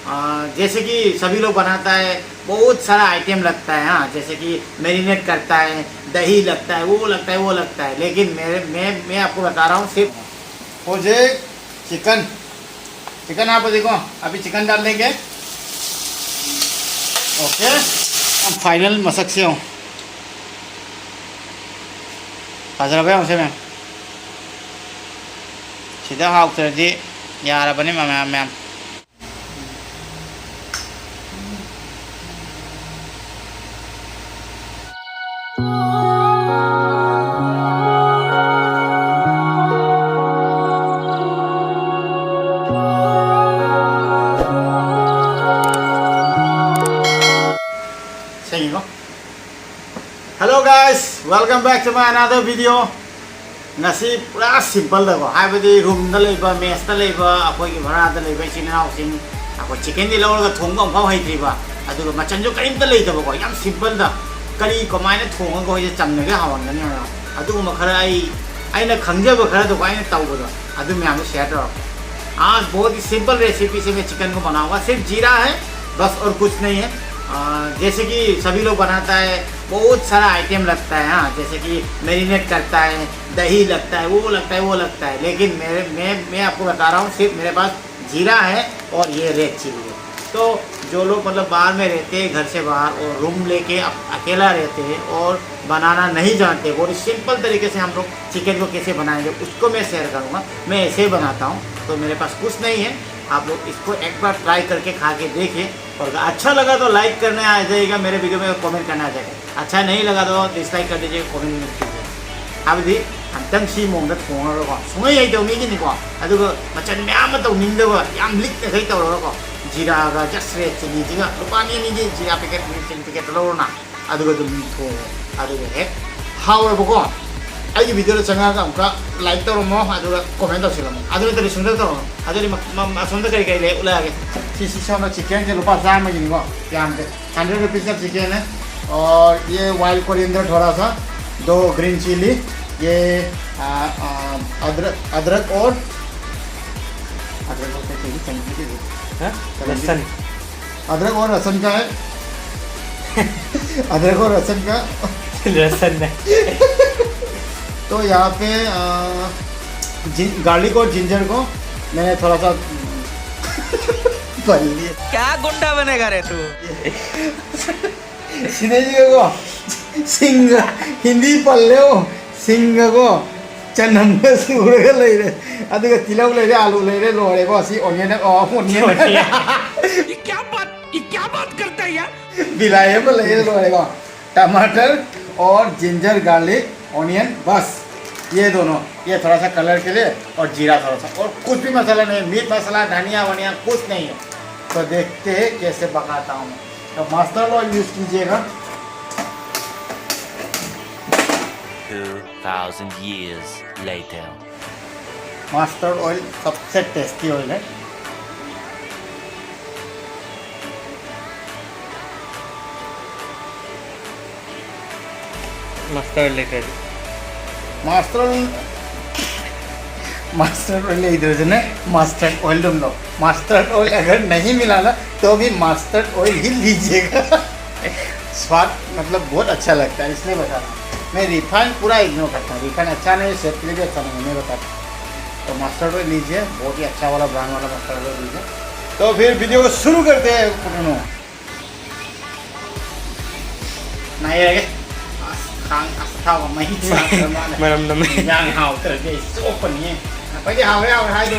जैसे कि सभी लोग बनाता है, बहुत सारा आइटम लगता है। हाँ, जैसे कि मैरिनेट करता है, दही लगता है, वो लगता है, वो लगता है। लेकिन मैं आपको बता रहा हूँ सिर्फ मुझे चिकन आप देखो, अभी चिकन डाल देंगे। ओके, हम फाइनल मसक से हूँ फजरबे उसे मैं सीधा हाउ तरदी यार बने ma'am sing ko. Hello guys, welcome back to my another video. Ngasi pura simple da ko. Haibadi room da leiba, mess da leiba, akoi ki bhara da leiba chinau sing. Akoi chicken di lawal ga thong ga phau haitri ba. Adu ga machan jo karim da leida ba ko. Yam simple da. Kari ko mai na thong ga ko je chamne ga hawan ga ni. Adu ma khara ai na khangja ba khara to ai na tau ba da. Adu मैं आपको share कर रहा हूँ। आज बहुत ही simple recipe से मैं chicken को बनाऊंगा। सिर्फ जीरा है बस और कुछ नहीं है। जैसे कि सभी लोग बनाता है, बहुत सारा आइटम लगता है। हाँ, जैसे कि मैरिनेट करता है, दही लगता है, वो लगता है, वो लगता है। लेकिन मैं आपको बता रहा हूँ सिर्फ मेरे पास जीरा है और ये रेड चिली है। तो जो लोग मतलब बाहर में रहते हैं, घर से बाहर, और रूम लेके अकेला रहते हैं और बनाना नहीं जानते, बहुत सिंपल तरीके से हम लोग चिकन को कैसे बनाएंगे उसको मैं शेयर करूँगा। मैं ऐसे ही बनाता हूँ, तो मेरे पास कुछ नहीं है। आप लोग इसको एक बार ट्राई करके खा के देखिए, और अच्छा लगा तो लाइक करने आ जाएगा, मेरे वीडियो में कमेंट करना आ जाएगा। अच्छा नहीं लगा तो डिसलाइक कर दीजिए, कमेंट में कीजिए। अभी हमतंग सी मोंग थोंगरको सुंगै यई तौनिगिनिको अदुगो मचन म्याम तौनिंगदबो याम लिक्ने खै तौरको जीरागा जस्ट रेड चिली जिगा रुपानी नि जीरा पैकेट चिली पैकेट लौरना अदुगो दुम थो अदुगो हे हावरबको आई वीडियो चंगागा अमका लाइक तौरमो अदुगो कमेंट तौसिलमो अदुगो तरि सुंदर तौरमो अदुगि असुंदर कई कई ले उलागे सी सोनो चिकन के रुपा जाम जिनिको याम 100 रुपीस का चिकन है। और ये वाइल्ड कोरिएंडर थोड़ा सा, 2 ग्रीन चिली, ये अदरक और लहसुन अदरक और लहसुन का है। अदरक और लहसुन का लहसुन है। तो यहाँ पे गार्लिक और जिंजर को मैंने थोड़ा सा भर लिया। क्या गुंडा बनेगा रे तू? को सिंग हिंदी पल्ले हो सिंग को चन्नम सूरग ले रे अदुगा तिलौ ले रे आलू ले रे लोरे को सी ओनियन ये क्या बात करता है यार? बिलाए पर ले रे लोरे को टमाटर और जिंजर गार्लिक ऑनियन, बस ये दोनों, ये थोड़ा सा कलर के लिए, और जीरा थोड़ा सा, और कुछ भी मसाला नहीं, मीट मसाला धनिया वनिया कुछ नहीं है। तो देखते हैं कैसे पकाता हूँ। तो मस्टर्ड ऑयल यूज कीजिएगा। 2000 years later. मस्टर्ड ऑयल सबसे टेस्टी ऑयल है। मस्टर्ड लेकर मस्टर्ड ऑयल इधर से ना मस्टर्ड ऑयल तुम लो। मस्टर्ड ऑयल अगर नहीं मिला ना तो भी मस्टर्ड ऑयल ही लीजिएगा। स्वाद मतलब बहुत अच्छा लगता है, इसलिए बता रहा हूँ। मैं रिफाइंड पूरा इग्नोर करता हूँ, रिफाइंड अच्छा नहीं, सेहत के लिए भी अच्छा नहीं, मैं बताता हूँ। तो मस्टर्ड ऑयल लीजिए, बहुत ही अच्छा वाला ब्रांड वाला मस्टर्ड ऑयल लीजिए। तो फिर वीडियो को शुरू करते हैं। नहीं रहे yang hao terge so panye pa ji hao ya hai do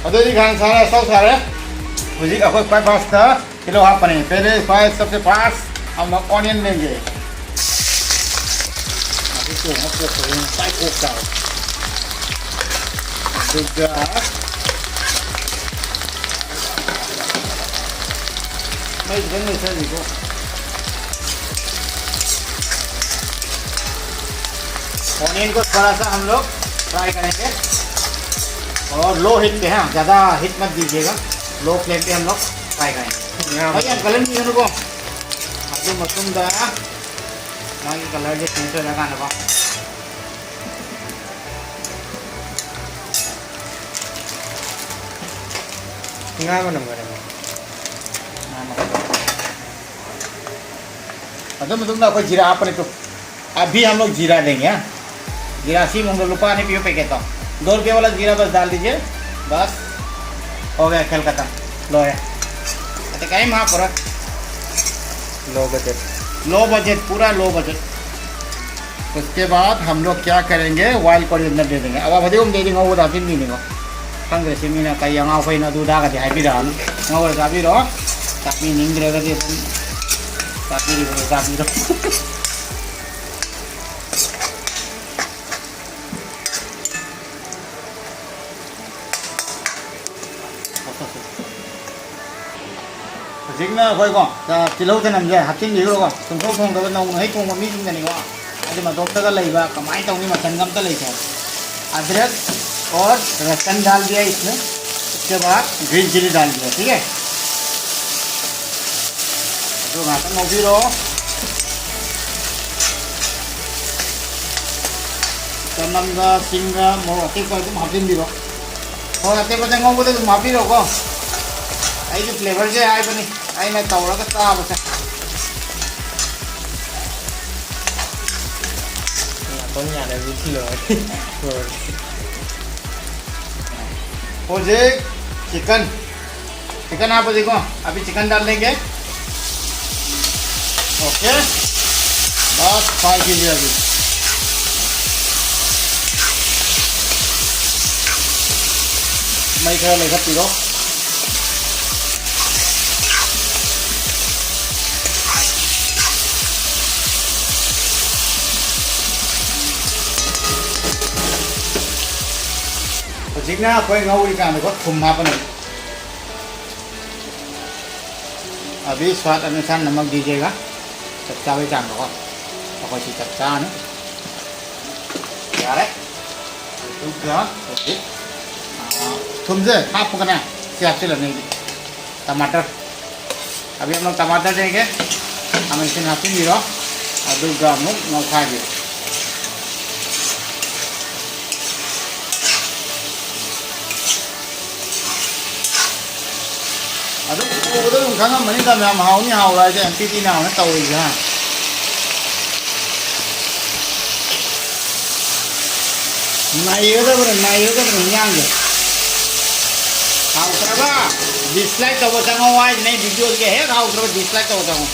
ado ji khan sara sau sara मुझे अखोई पाई पास्ता किलो हाफ पनीर पहले पाई सबसे पास हम ऑनियन लेंगे अभी तो हम लोग करेंगे पाई कोका दूसरा मैं इधर नहीं चल देखो ऑनियन को थोड़ा सा हम लोग फ्राई करेंगे, और लो हीट पे है, ज़्यादा हीट मत दीजिएगा, लो फ्लेम पे हम लोग फ्राई करेंगे। भैया कलर नहीं उनको अभी मशरूम दाया ना कि कलर जो सेंटर लगाने का Nga mo naman. कोई जीरा अपने तो अभी हम लोग जीरा देंगे। हाँ, जीरा सी मंगल रुपया नहीं पियो पैकेट तो 2 रुपये वाला जीरा बस डाल दीजिए, बस हो गया खेल खत्म। लो है तो कहीं वहाँ पर Low budget. लो बजट, पूरा लो बजट। उसके बाद हम लोग क्या करेंगे, वाइल्ड कोरिएंडर दे देंगे। अब अभी हम दे देंगे वो दातिन नहीं देंगे खंग से मीना कई यहाँ कोई ना दूधा का दिहाई भी रहा और काफी रहो ताकि नींद रहेगा दे काफी रहो काफी रहो जिंगना कोई को चिल्लो थे नमजे हथिन दिखो को तुम सब फोन कर नौ नहीं फोन मम्मी जिंग नहीं को अरे मैं डॉक्टर का लेगा कमाई तो नहीं मचन गम तो लेगा अदरक और लहसुन डाल दिया इसमें। उसके बाद ग्रीन चिली डाल दिया, ठीक है। तो घाटा नौकरी रहो नमगा सिंगा मोटी कोई तुम हाफिन दी और अते बच्चे को तुम हाफी रहो आई जो फ्लेवर जो है बनी आई मैं तौर का ताब से Có nhà này bị lừa. Rồi. मुझे चिकन चिकन आप देखो अभी चिकन डाल देंगे। ओके बस फ्राई कीजिए अभी। मैं क्या लेकर पी लो जिगना कोई ngौरी का देखो थुम हाँ नहीं। अभी स्वाद अनुसार नमक दीजिएगा चच्चा भी चांद को तो कोई सी चच्चा नहीं यार है थुम से हाफ पकना सियाप से लगने की टमाटर अभी हम लोग टमाटर देंगे हम इसे नापी भी रहो और 2 ग्राम नौ खा दिए अरे वो तो खाना मनी का मैं हाउ नहीं हाउ रहा है एमपीटी ना होने तो ही हाँ नाइयो तो न्यांगे हाउ करवा डिसलाइक तो बताऊँ वाइज नहीं वीडियो के है हाउ करवा डिसलाइक तो बताऊँ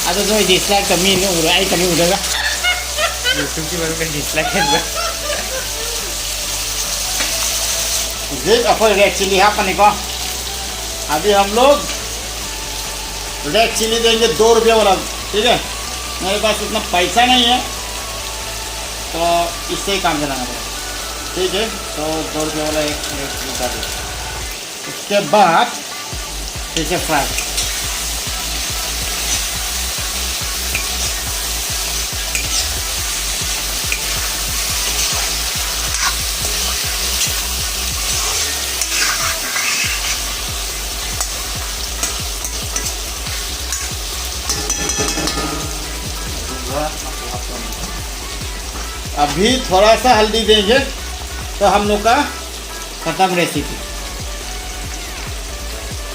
अरे तो डिसलाइक तो मी नहीं उड़ा आई कहीं उड़ेगा YouTube की वजह से dislike है। देख अपन रेड चिली हाँ पनी को अभी हम लोग रेड चिली देंगे 2 रुपये वाला, ठीक है। मेरे पास उतना पैसा नहीं है तो इससे ही काम चलाना पड़ेगा, ठीक है। तो 2 रुपये वाला एक रेड चिली का दे। उसके बाद इसे फ्राई अभी थोड़ा सा हल्दी देंगे तो हम लोग का खत्म रेसिपी।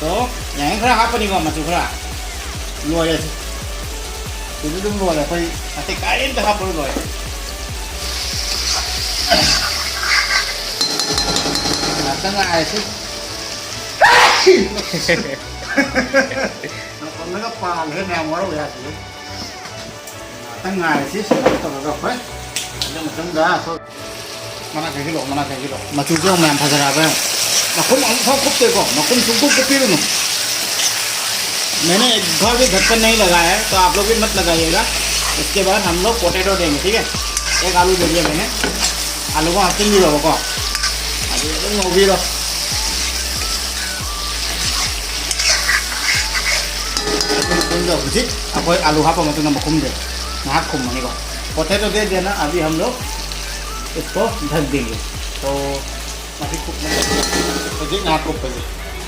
तो यहाँ खरा हाँ पनी को मत खरा लोए तो तुम लोए कोई अते कायम तो हाँ पर लोए तंग आए थे còn nó pha thế nào mà nó ra thì tăng ngày chứ tao gặp phải nhưng mà tăng giá thôi mana cái lộ mà chú cái ông làm phải ra phải mà không cúp chơi còn mà không chúng cúp luôn मैंने एक बार भी ढक्कन नहीं लगाया है तो आप लोग भी मत लगाइएगा। इसके बाद हम लोग पोटैटो देंगे, ठीक है। एक आलू दे दिया मैंने, आलू को हाथ भी रहो को अभी वो भी रहो अब आलू हाँ पर मतलब खुम दे हाथ खुम मनी को पोटैटो दे देना। अभी हम लोग इसको ढक देंगे तो अभी खुद हाथ खुप कर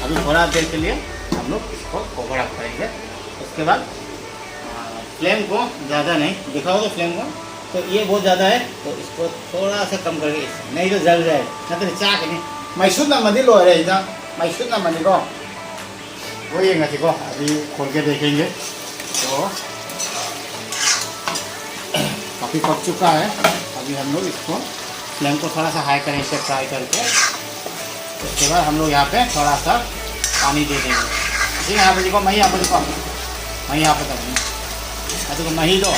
अभी थोड़ा देर के लिए हम लोग इसको कवर अप करेंगे। उसके बाद फ्लेम को ज़्यादा नहीं दिखाओगे फ्लेम को तो ये बहुत ज़्यादा है तो इसको थोड़ा सा कम करके नहीं तो जल जाए ना तो चाक नहीं मैसूर ना मदी लो रहे इधर मैसूर ना मनी को वो ये नची को अभी खोल के देखेंगे तो काफ़ी पक चुका है। अभी हम लोग इसको फ्लेम को थोड़ा सा हाई करें इसे फ्राई करके। उसके बाद हम लोग यहाँ पे थोड़ा सा पानी दे देंगे। इसी यहाँ पे देखो मही यहाँ पे देखो मही यहाँ पे करेंगे तो मही दो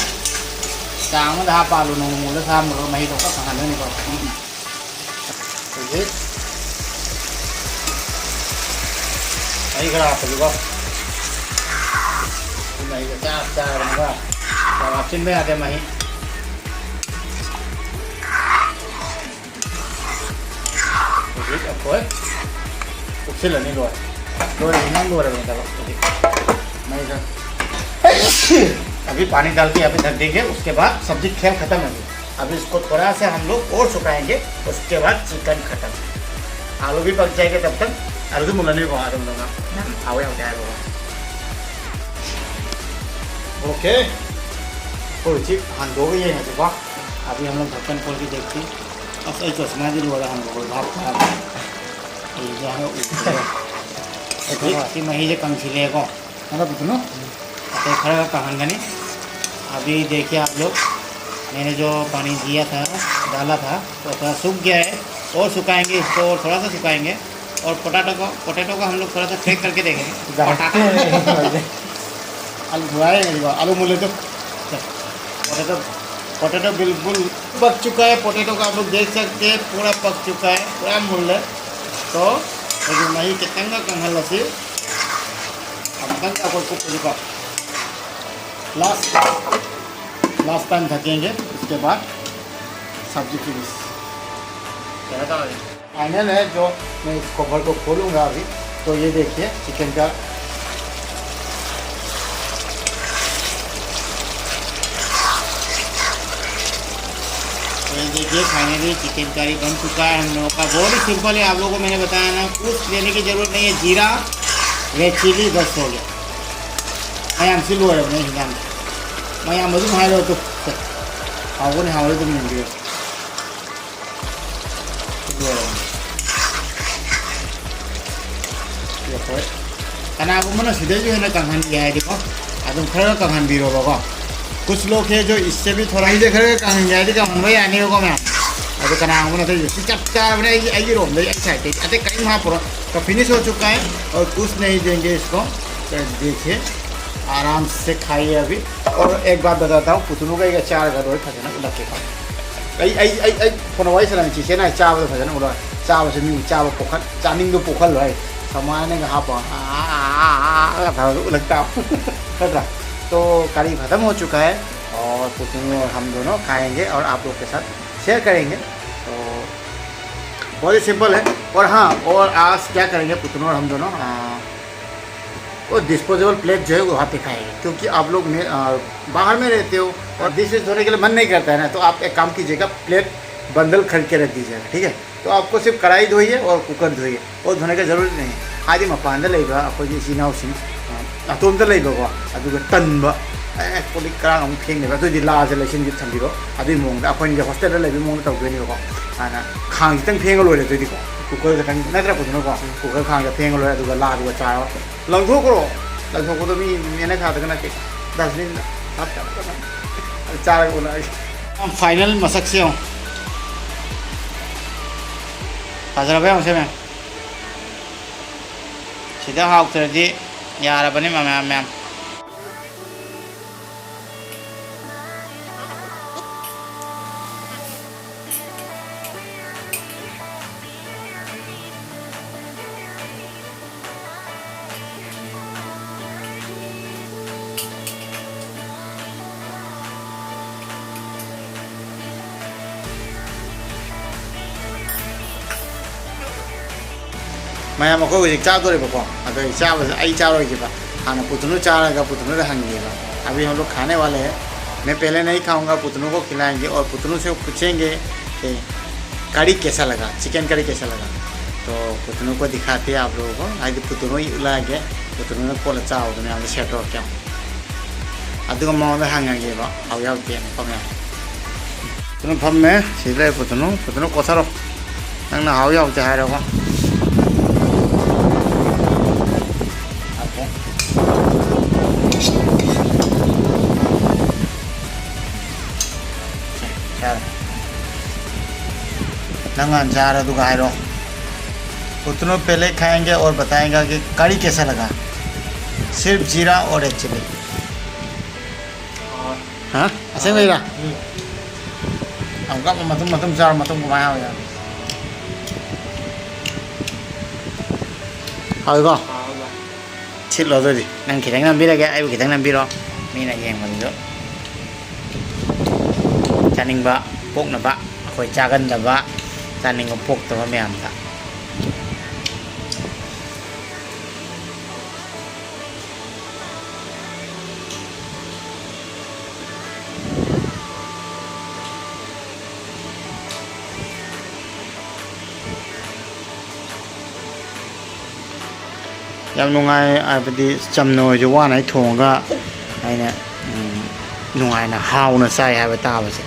चांग धा पालू नोंग मूल था मुझे मही दो का खाने नहीं पड़ता तो ये मही खड़ा आप देखो मही का चार चार बनगा और आप चिन में आते मही कोई उसे लेने लो नहीं लो रहे मैं अभी पानी डाल के यहाँ पे ढक देंगे। उसके बाद सब्जी खेल खत्म है। अभी इसको थोड़ा सा हम लोग और सुखाएंगे। उसके बाद चिकन खत्म। आलू भी पक जाएंगे तब तक आलू तो मुलाने को आ रहा हूँ आवे जाएगा ओके कोई चीज हाँ दो गई है सुबह। अभी हम लोग ढक्कन खोल के देखते अब सही चश्मा भी हो रहा है हम लोग भाप खराब मही कंसीले को मतलब इतना तो खड़ा कहान गनी। अभी देखिए आप लोग मैंने जो पानी दिया था डाला था तो थोड़ा सूख गया है और सुखाएंगे इसको और थोड़ा सा सुखाएंगे। और पोटैटो को हम लोग थोड़ा सा फ्रेक करके देखेंगे। आलू धुआए आलू मूल्य तो पोटैटो बिल्कुल पक चुका है। पोटैटो को आप लोग देख सकते हैं पूरा पक चुका है पूरा मूल्य। तो नहीं कितना कंघल लसी अब आपको लास्ट टाइम ढकेंगे। उसके बाद सब्जी की फाइनल है जो मैं इस कवर को खोलूँगा अभी। तो ये देखिए चिकन का तो ये देखिए फाइनली चिकन करी बन चुका है हम लोगों का। बहुत ही सिंपल है। आप लोगों को मैंने बताया ना कुछ लेने की ज़रूरत नहीं है। जीरा रेड चिली बस हो गया। मैं हमसे लो रहा हूँ हिंदा मैं यहाँ मधु हाई लो तो हाव नहीं हाव तो मिल गया karena aku mana sudah जो है ना कंगन किया है देखो अदम खड़ा कंगन भी रो बाबा। कुछ लोग है जो इससे भी थोड़ा ही देखा कंगन किया है कंगन भाई आने को मैं अभी करना aku ना तो ये चार बने आई रोम भाई अच्छा है अरे कहीं वहाँ पर तो फिनिश हो चुका है और कुछ नहीं देंगे इसको। तो देखिए आराम से खाइए अभी। और एक बात बताता हूँ पुतनों का एक चार घर रोज फजना लग के खाओ फोन वाई सलाम चीज़ ना चावल फजना उड़ा चावल से नहीं चावल पोखर चानिंग तो पोखर लो है सामान ने कहा लगता है तो करी ख़त्म हो चुका है और पुतनों हम दोनों खाएंगे और आप लोग के साथ शेयर करेंगे। तो बहुत ही सिंपल है। और हाँ और आज क्या करेंगे पुतनों और हम दोनों वो डिस्पोजेबल प्लेट जो है वो वहाँ पे खाएंगे। क्योंकि आप लोग बाहर में रहते हो और डिशेज धोने के लिए मन नहीं करता है ना तो आप एक काम कीजिएगा प्लेट बंडल खरीद के रख दीजिएगा ठीक है। तो आपको सिर्फ कढ़ाई धोइए और कुकर धोइए और धोने की ज़रूरत नहीं है। आज मपान अखोई इनाउसिंग अतोम लेबको तनब पोलिक करा फेंगे अभी लाज लेकिन थम्बीरो अभी मौन अखोई हॉस्टेल लेबी मौन तौदनीको आना खांग खितंग फेंग लोरे कुकर खतंग नत्र पुदनको कुकर खांग फेंग लोरे लाद चारो लंघोक्रो लंघोको मी मेने खाते नते डस्टबिन चार फाइनल मसक से हूँ फजरबे हमसे मैं सीधा हाउसरदी यारबनी मैम मैम मैं मको चादोरेबको अगर चारोगेबा हाँ पुतनू चारगा पुतनू हंगेगा। अभी हम लोग खाने वाले हैं। मैं पहले नहीं खाऊंगा पुतनू को खिलाएंगे और पुतनू से पूछेंगे कि कड़ी कैसा लगा चिकन कड़ी कैसा लगा। तो पुतनू को दिखाते हैं आप लोगों को आज पुतनू ही लागे पुतनू ने पोल चावदने हम सेट हो क्या अदुग मौन हंगेबा हाउ यावते फमे पुतनू फमे सिले पुतनू कसारो नंगना हाउ यावते हायरको नंगन चारा दुगाइरो उतनो पहले खाएंगे और बताएंगे कि कड़ी कैसा लगा सिर्फ जीरा और रेड चिली हाँ ऐसे में रा अब का मतुम चार मतुम घुमाया हो यार 하이가 칠러들이 난 기생 남비라게 아이고 기생 남비로 미나 yengmanjo chaningba poknaba akhoi chagandaba chaning poktaba myamta yam nungai abdi chamno jo wa nai thonga aina nungai na hauna sai hai bata ba se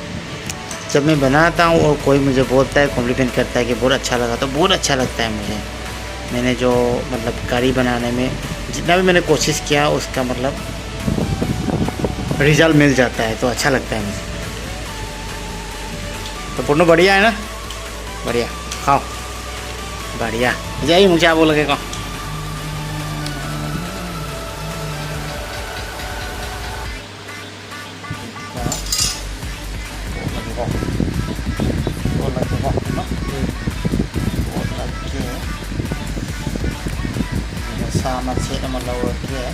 जब मैं बनाता हूँ और कोई मुझे बोलता है कॉम्प्लीमेंट करता है कि बहुत अच्छा लगा तो बहुत अच्छा लगता है मुझे मैंने जो मतलब करी बनाने में जितना भी मैंने कोशिश किया उसका मतलब रिजल्ट मिल जाता है तो अच्छा लगता है मुझे तो पूर्ण बढ़िया है ना बढ़िया खाओ बढ़िया जाइए मुझे आप बोल के कहो sama sih nama lawan dia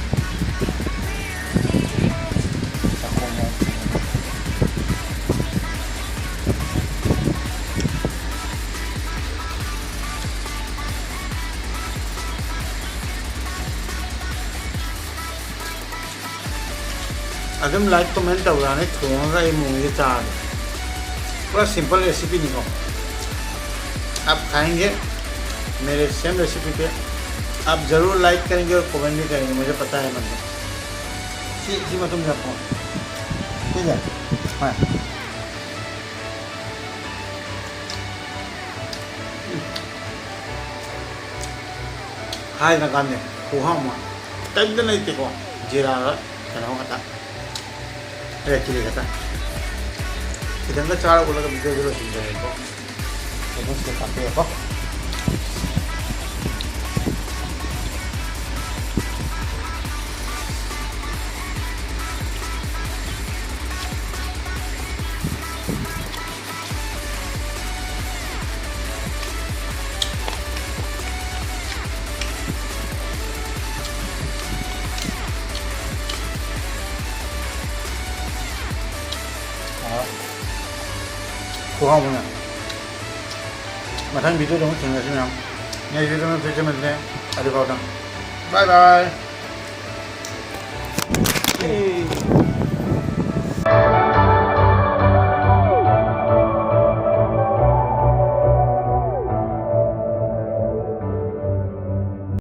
अगर लाइक कमेंट करना है थोड़ा ये मूवी चार पूरा सिंपल रेसिपी नहीं हो आप खाएंगे मेरे सेम रेसिपी पे आप ज़रूर लाइक करेंगे और कमेंट भी करेंगे मुझे पता है मतलब जी मैं तुम जाता हूँ ठीक है हाँ हाय ना गाने कुहा मां तब तो नहीं देखो जीरा चना खाता रेड चिली खाता इधर का चार बोला का वीडियो जरूर सुन जाएगा तो मुझसे काफी है कुहा बोला मथांग वीडियो दो थेंगनासिम नेक्स्ट वीडियो में फिर से मिलते हैं अभी बाय बाय